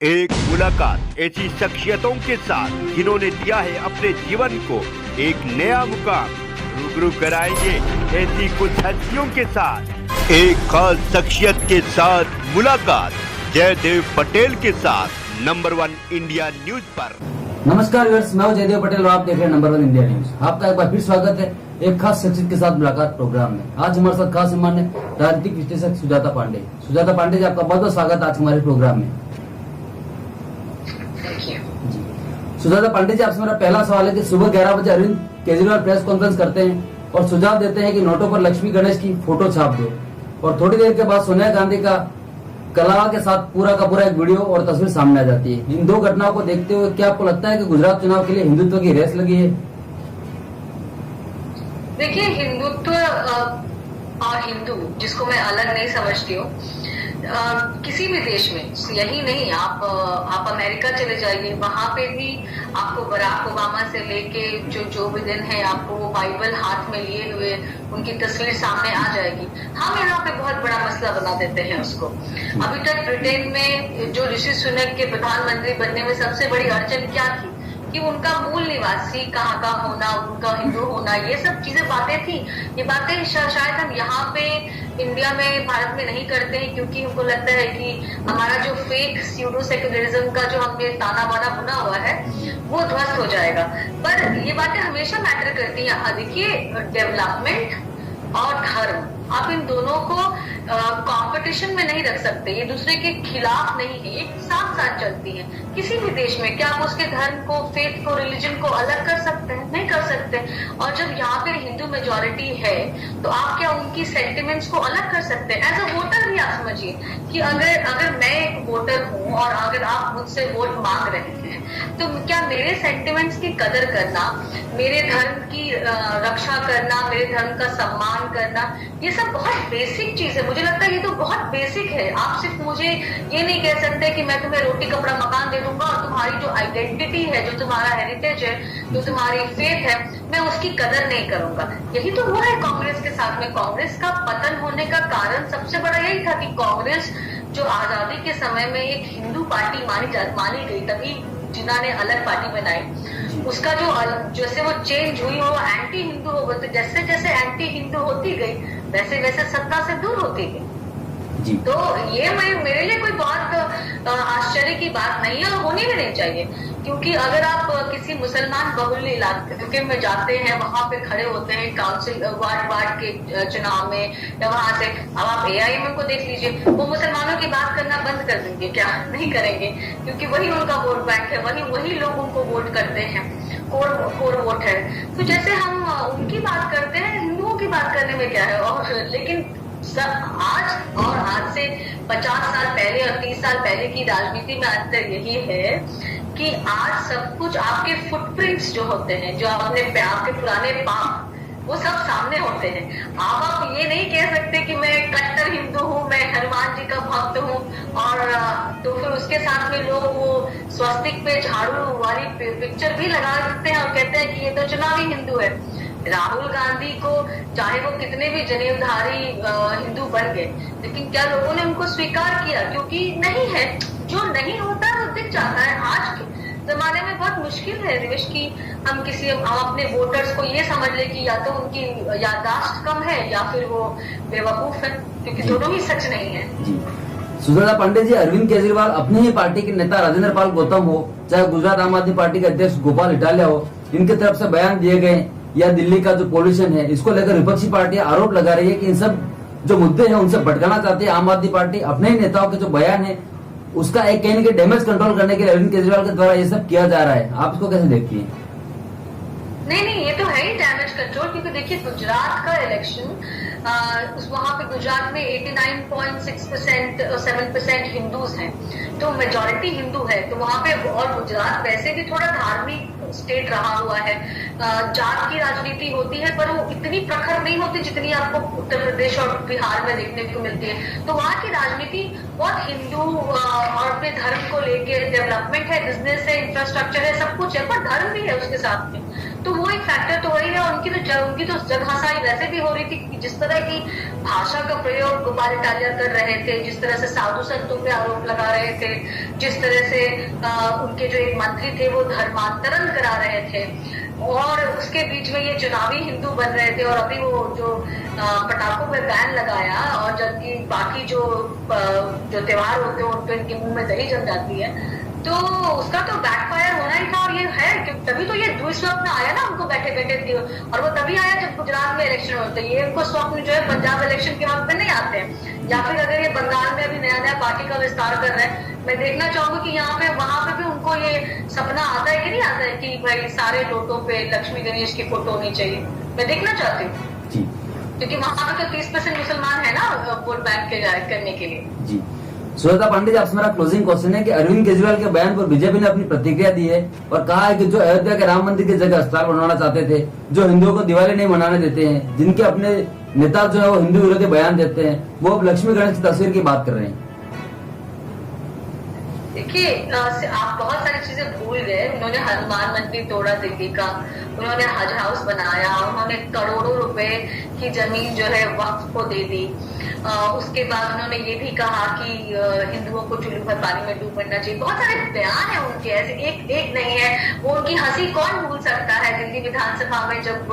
एक मुलाकात ऐसी शख्सियतों के साथ जिन्होंने दिया है अपने जीवन को एक नया मुकाम। रूबरू कराएंगे ऐसी कुछ हस्तियों के साथ एक खास शख्सियत के साथ मुलाकात जयदेव पटेल के साथ नंबर 1 इंडिया न्यूज पर। नमस्कार व्यूअर्स, मैं हूं जयदेव पटेल और आप देख रहे हैं नंबर 1 इंडिया न्यूज। आपका एक बार फिर स्वागत है एक खास शख्सियत के साथ मुलाकात प्रोग्राम में। आज हमारे साथ खास मेहमान है राजनीतिक विश्लेषक सुजाता पांडे। सुजाता पांडे जी, आपका बहुत बहुत स्वागत आज हमारे प्रोग्राम में। सुजाता पांडे जी, आपसे मेरा पहला सवाल है कि सुबह 11 बजे अरविंद केजरीवाल प्रेस कॉन्फ्रेंस करते हैं और सुझाव देते हैं कि नोटों पर लक्ष्मी गणेश की फोटो छाप दो, और थोड़ी देर के बाद सोनिया गांधी का कलावा के साथ पूरा का पूरा एक वीडियो और तस्वीर सामने आ जाती है। इन दो घटनाओं को देखते हुए क्या आपको लगता है कि गुजरात चुनाव के लिए हिंदुत्व की रेस लगी है? देखिए, हिंदुत्व और हिंदू, जिसको मैं अलग नहीं समझती हूँ, किसी भी देश में, यही नहीं, आप अमेरिका चले जाइए, वहां पे भी आपको बराक ओबामा से लेके जो बिडेन है, आपको वो बाइबल हाथ में लिए हुए उनकी तस्वीर सामने आ जाएगी। हम यहाँ पे बहुत बड़ा मसला बना देते हैं उसको। अभी तक ब्रिटेन में जो ऋषि सुनक के प्रधानमंत्री बनने में सबसे बड़ी अड़चन क्या थी कि उनका मूल निवासी कहाँ का होना, उनका हिंदू होना, ये सब चीजें बातें थी। ये बातें शायद हम यहाँ पे इंडिया में, भारत में नहीं करते हैं, क्योंकि हमको लगता है कि हमारा जो फेक स्यूडो सेक्युलरिज्म का जो हमने ताना बाना बुना हुआ है वो ध्वस्त हो जाएगा। पर ये बातें हमेशा मैटर करती हैं। देखिए, डेवलपमेंट और धर्म, आप इन दोनों को कंपटीशन में नहीं रख सकते, ये दूसरे के खिलाफ नहीं है, एक साथ साथ चलती है। किसी भी देश में क्या आप उसके धर्म को, फेथ को, रिलीजन को अलग कर सकते हैं? नहीं कर सकते। और जब यहाँ पे हिंदू मेजोरिटी है तो आप क्या उनकी सेंटिमेंट्स को अलग कर सकते हैं? एज अ वोटर भी आप समझिए कि अगर मैं एक वोटर हूँ और अगर आप मुझसे वोट मांग रहे हैं तो क्या मेरे सेंटिमेंट्स की कदर करना, मेरे धर्म की रक्षा करना, मेरे धर्म का सम्मान करना, ये सब बहुत बेसिक चीज है। मुझे लगता है ये तो बहुत बेसिक है। आप सिर्फ मुझे ये नहीं कह सकते कि मैं तुम्हें रोटी कपड़ा मकान दे दूंगा और तुम्हारी जो आइडेंटिटी है, जो तुम्हारा हेरिटेज है, जो तुम्हारी फेथ है, मैं उसकी कदर नहीं करूंगा। यही तो हुआ है कांग्रेस के साथ में। कांग्रेस का पतन होने का कारण सबसे बड़ा यही था कि कांग्रेस जो आजादी के समय में एक हिंदू पार्टी मानी गई, तभी जिन्होंने अलग पार्टी बनाई, उसका जो जैसे वो चेंज हुई, वो एंटी हिंदू हो गई। तो जैसे जैसे एंटी हिंदू होती गई वैसे वैसे सत्ता से दूर होती गई। तो ये मेरे लिए कोई बहुत आश्चर्य की बात नहीं है और होनी भी नहीं चाहिए। क्योंकि अगर आप किसी मुसलमान बहुल इलाके में जाते हैं, वहां पे खड़े होते हैं काउंसिल वार्ड के चुनाव में, या वहां से अब आप AIM को देख लीजिए, वो मुसलमानों की बात करना बंद कर देंगे क्या? नहीं करेंगे, क्योंकि वही उनका वोट बैंक है, वही लोग उनको वोट करते हैं, कोर वोट है। तो जैसे हम उनकी बात करते हैं, हिंदुओं की बात करने में क्या है? और लेकिन आज से 50 साल पहले और 30 साल पहले की राजनीति में अंतर यही है कि आज सब कुछ, आपके फुटप्रिंट्स जो होते हैं, जो आपके पुराने पाप, वो सब सामने होते हैं। आप ये नहीं कह सकते कि मैं कट्टर हिंदू हूँ, मैं हनुमान जी का भक्त हूँ, और तो फिर उसके साथ में लोग वो स्वस्तिक पे झाड़ू वाली पिक्चर भी लगा देते हैं और कहते हैं कि ये तो चुनावी हिंदू है। राहुल गांधी को चाहे वो कितने भी जनेऊधारी हिंदू बन गए, लेकिन क्या लोगों ने उनको स्वीकार किया? क्योंकि नहीं है, जो नहीं होता वो दिख जाता है। आज के जमाने में बहुत मुश्किल है देश की, हम अपने वोटर्स को ये समझ ले कि या तो उनकी याददाश्त कम है या फिर वो बेवकूफ है, क्योंकि दोनों ही सच नहीं है। सुजाता पांडे जी, अरविंद केजरीवाल अपनी ही पार्टी के नेता राजेंद्र पाल गौतम हो, चाहे गुजरात आम आदमी पार्टी के अध्यक्ष गोपाल इटालिया हो, इनके तरफ से बयान दिए गए, या दिल्ली का जो पॉल्यूशन है, इसको लेकर विपक्षी पार्टियां आरोप लगा रही है कि इन सब जो मुद्दे हैं उनसे भटकाना चाहती है आम आदमी पार्टी। अपने ही नेताओं के जो बयान है उसका एक कहीं न कहीं डैमेज कंट्रोल करने के लिए अरविंद केजरीवाल के द्वारा ये सब किया जा रहा है। आप इसको कैसे देखती हैं? नहीं, ये तो है ही डैमेज कंट्रोल। क्योंकि देखिए, गुजरात का इलेक्शन, वहां पे गुजरात में 89.6% 7% हिंदूज हैं, तो मेजॉरिटी हिंदू है। तो वहां पे, और गुजरात वैसे भी थोड़ा धार्मिक स्टेट रहा हुआ है, जात की राजनीति होती है, पर वो इतनी प्रखर नहीं होती जितनी आपको उत्तर प्रदेश और बिहार में देखने को मिलती है। तो वहाँ की राजनीति बहुत हिंदू और अपने धर्म को लेके, डेवलपमेंट है, बिजनेस है, इंफ्रास्ट्रक्चर है, सब कुछ है, पर धर्म भी है उसके साथ में। तो वो एक फैक्टर तो वही है। और उनकी तो जगहसाई वैसे भी हो रही थी कि जिस तरह की भाषा का प्रयोग गोपाल इटालिया कर रहे थे, जिस तरह से साधु संतों पे आरोप लगा रहे थे, जिस तरह से उनके जो एक मंत्री थे वो धर्मांतरण करा रहे थे, और उसके बीच में ये चुनावी हिंदू बन रहे थे, और अभी वो जो पटाखों पे बैन लगाया, और जबकि बाकी जो त्योहार होते हैं उन पे इनके मुंह में दही जम जाती है, तो उसका तो बैकफायर होना ही था। और ये है कि तभी तो ये दुस्वप्न आया ना उनको बैठे बैठे, और वो तभी आया जब गुजरात में इलेक्शन होते हैं। ये उनको स्वप्न जो है पंजाब इलेक्शन के वक्त में नहीं आते हैं, या फिर अगर ये बंगाल में अभी नया नया पार्टी का विस्तार कर रहे हैं। मैं देखना चाहूंगी कि यहाँ पे वहां पे भी उनको ये सपना आता है कि नहीं आता है कि भाई सारे नोटों पे लक्ष्मी गणेश की फोटो होनी चाहिए। मैं देखना चाहती हूँ क्योंकि वहां पे तो 30% मुसलमान है ना वोट बैंक करने के लिए। जी सुजाता पांडे जी, आपसे मेरा क्लोजिंग क्वेश्चन है कि अरविंद केजरीवाल के बयान पर बीजेपी ने अपनी प्रतिक्रिया दी है और कहा है कि जो अयोध्या के राम मंदिर की जगह अस्पताल बनवाना चाहते थे, जो हिंदुओं को दिवाली नहीं मनाने देते हैं, जिनके अपने नेता जो है वो हिंदू विरोधी बयान देते हैं, वो अब लक्ष्मी गणेश की तस्वीर की बात कर रहे हैं। देखिए, आप बहुत सारी चीजें भूल गए। उन्होंने हनुमान मंदिर तोड़ा दिल्ली का, उन्होंने हज हाउस बनाया, उन्होंने करोड़ों रुपए की जमीन जो है वक्फ को दे दी। उसके बाद उन्होंने ये भी कहा कि हिंदुओं को चुल्लू भर पानी में डूब मरना चाहिए। बहुत सारे बयान है उनके, ऐसे एक नहीं है। वो उनकी हंसी कौन भूल सकता है। दिल्ली विधानसभा में जब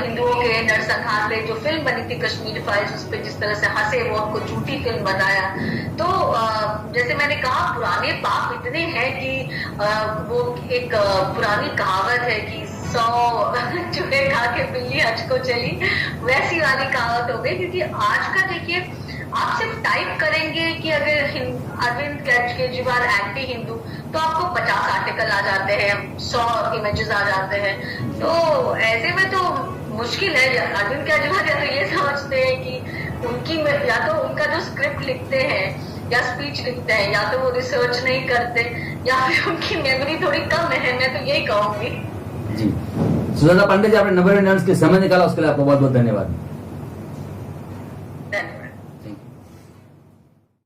हिंदुओं के नरसंहार पे जो फिल्म बनी थी कश्मीर फाइल्स, उस पर जिस तरह से हंसे, वो उनको झूठी फिल्म बताया। तो जैसे मैंने कहा, पुराने पाप इतने हैं कि वो एक पुरानी कहावत है कि 100 चूहे खा के बिल्ली हज को चली, वैसी वाली कहावत हो गई। क्योंकि आज का देखिए, आप सिर्फ टाइप करेंगे कि अगर अरविंद केजरीवाल एंटी हिंदू, तो आपको 50 आर्टिकल आ जाते हैं, 100 इमेजेस आ जाते हैं। तो ऐसे में तो मुश्किल है। अरविंद केजरीवाल या तो ये समझते हैं कि उनकी, या तो उनका जो स्क्रिप्ट लिखते हैं या स्पीच लिखते हैं, या तो वो रिसर्च नहीं करते, या फिर उनकी मेमोरी थोड़ी कम है। मैं तो यही कहूंगी। जी सुजाता पांडे जी, आपने 90 मिनट के समय निकाला, उसके लिए आपको बहुत बहुत धन्यवाद।